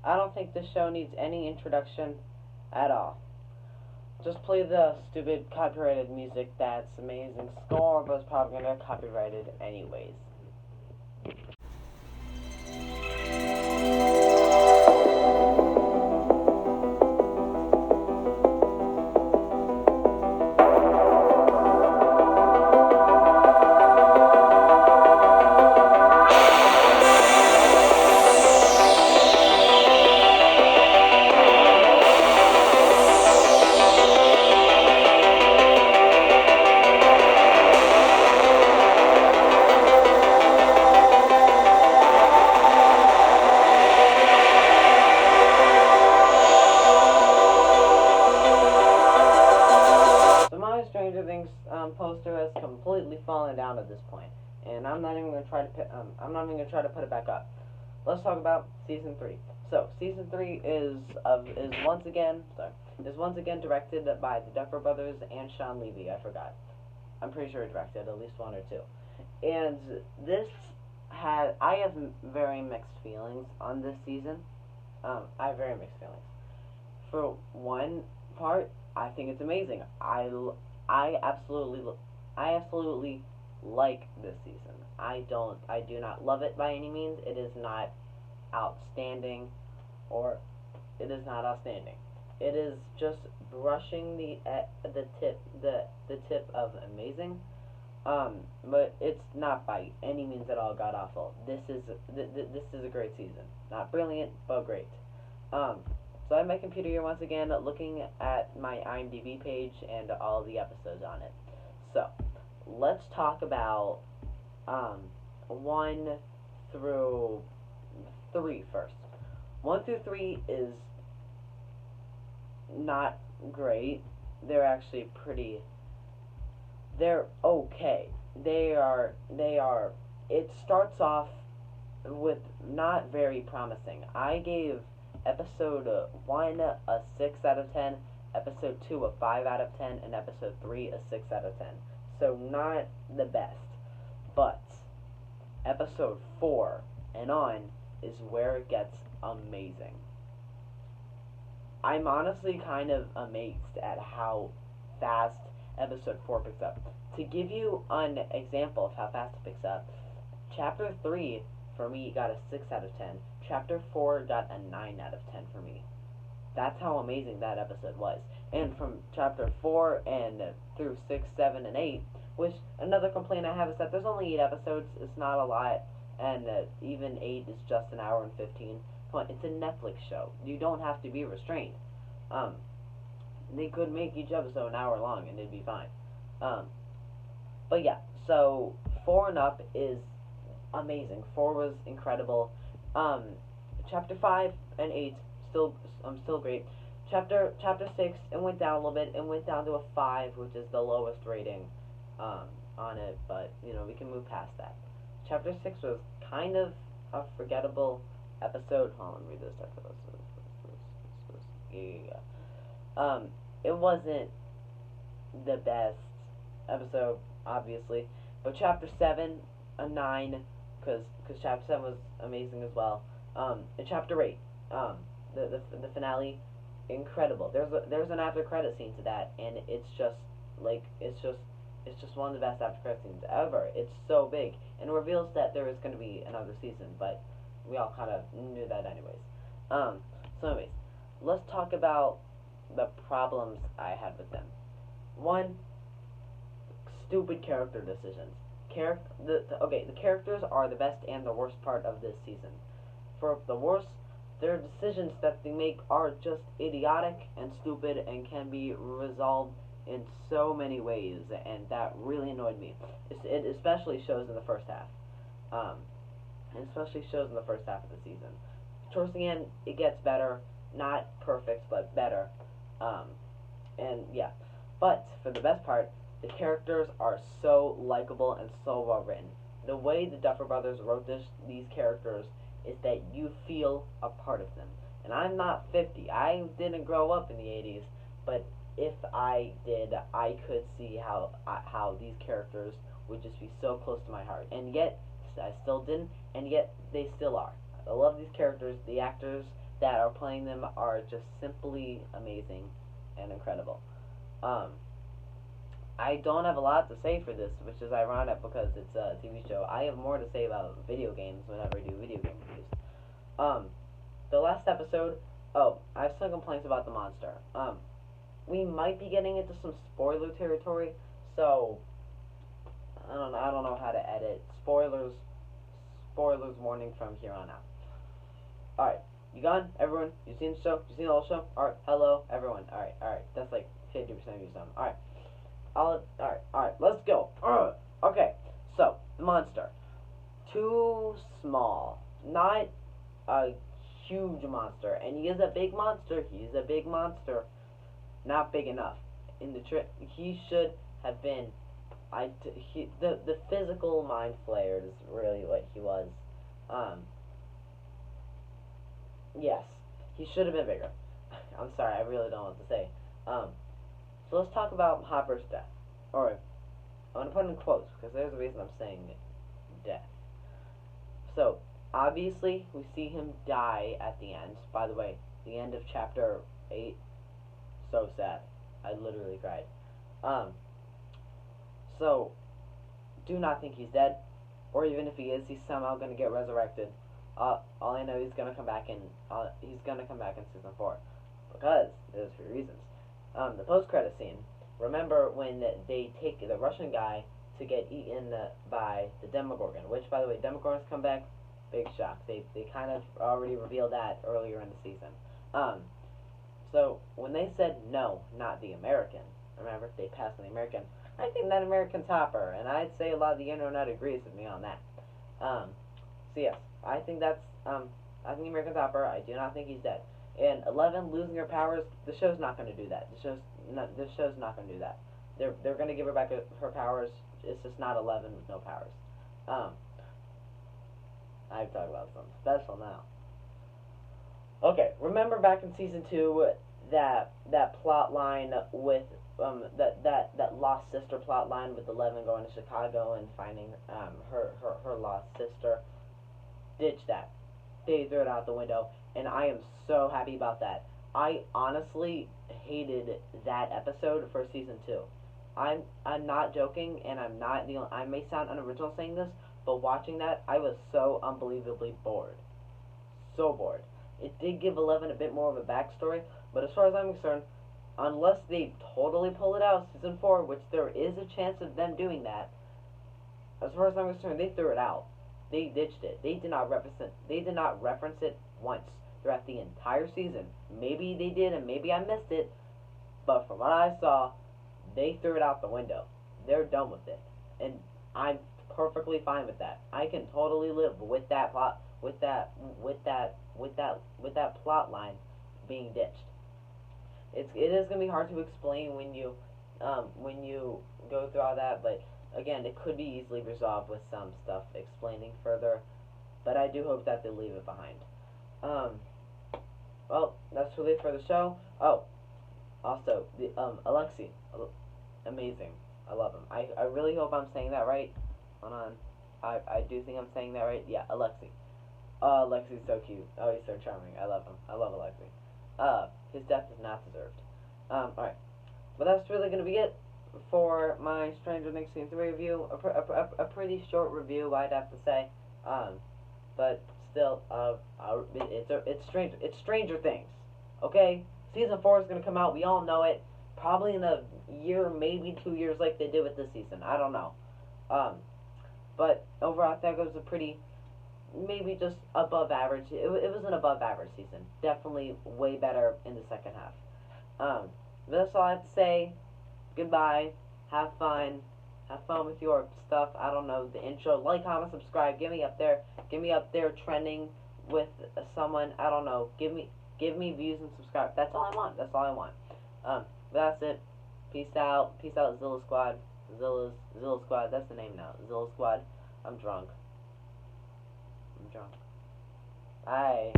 I don't think this show needs any introduction at all. Just play the stupid copyrighted music that's amazing score, but it's probably gonna get copyrighted anyways. My Stranger Things poster has completely fallen down at this point, and I'm not even gonna try to I'm not even gonna try to put it back up. Let's talk about season 3. So season 3 is once again directed by the Duffer Brothers and Sean Levy. I forgot. I'm pretty sure he directed at least one or two. And this I have very mixed feelings on this season. I have very mixed feelings. For one part, I think it's amazing. I absolutely, I absolutely like this season. I do not love it by any means. It is not outstanding, or it is not outstanding. It is just brushing the tip of amazing. But it's not by any means at all god awful. This is a great season. Not brilliant, but great. Um, so I have my computer here once again, looking at my IMDb page and all the episodes on it. So let's talk about 1 through 3 first. 1 through 3 is not great. They're actually pretty. They're okay. They are. It starts off with not very promising. I gave episode 1 a 6 out of 10, episode 2 a 5 out of 10, and episode 3 a 6 out of 10. So not the best. But episode 4 and on is where it gets amazing. I'm honestly kind of amazed at how fast episode 4 picks up. To give you an example of how fast it picks up, chapter 3 for me got a 6 out of 10. Chapter 4 got a 9 out of 10 for me. That's how amazing that episode was. And from chapter 4 and through 6, 7, and 8, which another complaint I have is that there's only 8 episodes. It's not a lot. And even 8 is just an hour and 15. Come on, it's a Netflix show. You don't have to be restrained. They could make each episode an hour long and it'd be fine. But yeah, so 4 and up is amazing. 4 was incredible. Chapter 5 and 8 still great. Chapter 6, it went down a little bit. It went down to a 5, which is the lowest rating on it, but you know, we can move past that. Chapter 6 was kind of a forgettable episode. Hold on, read this. Yeah. It wasn't the best episode, obviously, but chapter 7 a 9, because chapter 7 was amazing as well. And chapter 8, the finale, incredible. There's an after credit scene to that, and it's just one of the best after credit scenes ever. It's so big, and it reveals that there is going to be another season, but we all kind of knew that anyways. So anyways, let's talk about the problems I had with them. One, stupid character decisions. The characters are the best and the worst part of this season. For the worst, their decisions that they make are just idiotic and stupid and can be resolved in so many ways, and that really annoyed me. It especially shows in the first half. It especially shows in the first half of the season. Towards the end, it gets better. Not perfect, but better. And yeah. But for the best part, the characters are so likable and so well written. The way the Duffer Brothers wrote these characters is that you feel a part of them. And I'm not 50. I didn't grow up in the 80s, but if I did, I could see how these characters would just be so close to my heart. And yet, I still didn't, and yet they still are. I love these characters. The actors that are playing them are just simply amazing and incredible. Um, I don't have a lot to say for this, which is ironic because it's a TV show. I have more to say about video games whenever I do video game reviews. Um, the last episode, I have some complaints about the monster. We might be getting into some spoiler territory, so I don't know how to edit. Spoilers warning from here on out. Alright, you gone? Everyone? You seen the show? You seen the whole show? Alright, hello, everyone. Alright. That's like 50% of you done. Alright, let's go. Okay, so, the monster. Too small. Not a huge monster. And he is a big monster. He's a big monster. Not big enough. He should have been. The physical mind flayer is really what he was. Yes, he should have been bigger. I'm sorry, I really don't know what to say. So let's talk about Hopper's death. Or, I'm going to put it in quotes, because there's a reason I'm saying death. So, obviously, we see him die at the end. By the way, the end of chapter 8, so sad. I literally cried. So, do not think he's dead. Or even if he is, he's somehow going to get resurrected. All I know, he's going to come back in season 4. Because, there's a few reasons. The post-credit scene. Remember when they take the Russian guy to get eaten by the Demogorgon, which, by the way, Demogorgons come back, big shock. They kind of already revealed that earlier in the season. So, when they said no, not the American, remember, they passed on the American, I think that American's Hopper, and I'd say a lot of the internet agrees with me on that. So yes, I think the American's Hopper. I do not think he's dead. And 11 losing her powers, the show's not going to do that. The show's not going to do that. They're going to give her back her powers. It's just not 11 with no powers. I've talked about something special now. Okay, remember back in season 2 that plot line with that lost sister plot line with 11 going to Chicago and finding her lost sister. Ditch that. They threw it out the window, and I am so happy about that. I honestly hated that episode for season 2. I'm not joking, and I may sound unoriginal saying this, but watching that, I was so unbelievably bored. So bored. It did give 11 a bit more of a backstory, but as far as I'm concerned, unless they totally pull it out season 4, which there is a chance of them doing that, as far as I'm concerned, they threw it out. They ditched it. They did not reference it once throughout the entire season. Maybe they did, and maybe I missed it, but from what I saw, they threw it out the window. They're done with it, and I'm perfectly fine with that. I can totally live with that plot, with that plot line being ditched. It is gonna be hard to explain when you go through all that, but again, it could be easily resolved with some stuff explaining further. But I do hope that they leave it behind. Well, that's really it for the show. Oh, also the Alexei, amazing. I love him. I really hope I'm saying that right. Hold on. I do think I'm saying that right. Yeah, Alexei. Alexei's so cute. Oh, he's so charming. I love him. I love Alexei. His death is not deserved. Alright. But that's really going to be it for my Stranger Things Season 3 review. A pretty short review, I'd have to say. But still, it's Stranger Things. Okay? Season 4 is going to come out. We all know it. Probably in a year, maybe 2 years like they did with this season. I don't know. But overall, I think it was a pretty, maybe just above average. It was an above average season. Definitely way better in the second half. But that's all I have to say. Goodbye. Have fun. Have fun with your stuff. I don't know, the intro. Like, comment, subscribe. Get me up there. Get me up there trending with someone. I don't know. Give me views and subscribe. That's all I want. That's all I want. But that's it. Peace out. Peace out, Zilla Squad. Zilla Squad. That's the name now. Zilla Squad. I'm drunk. Bye.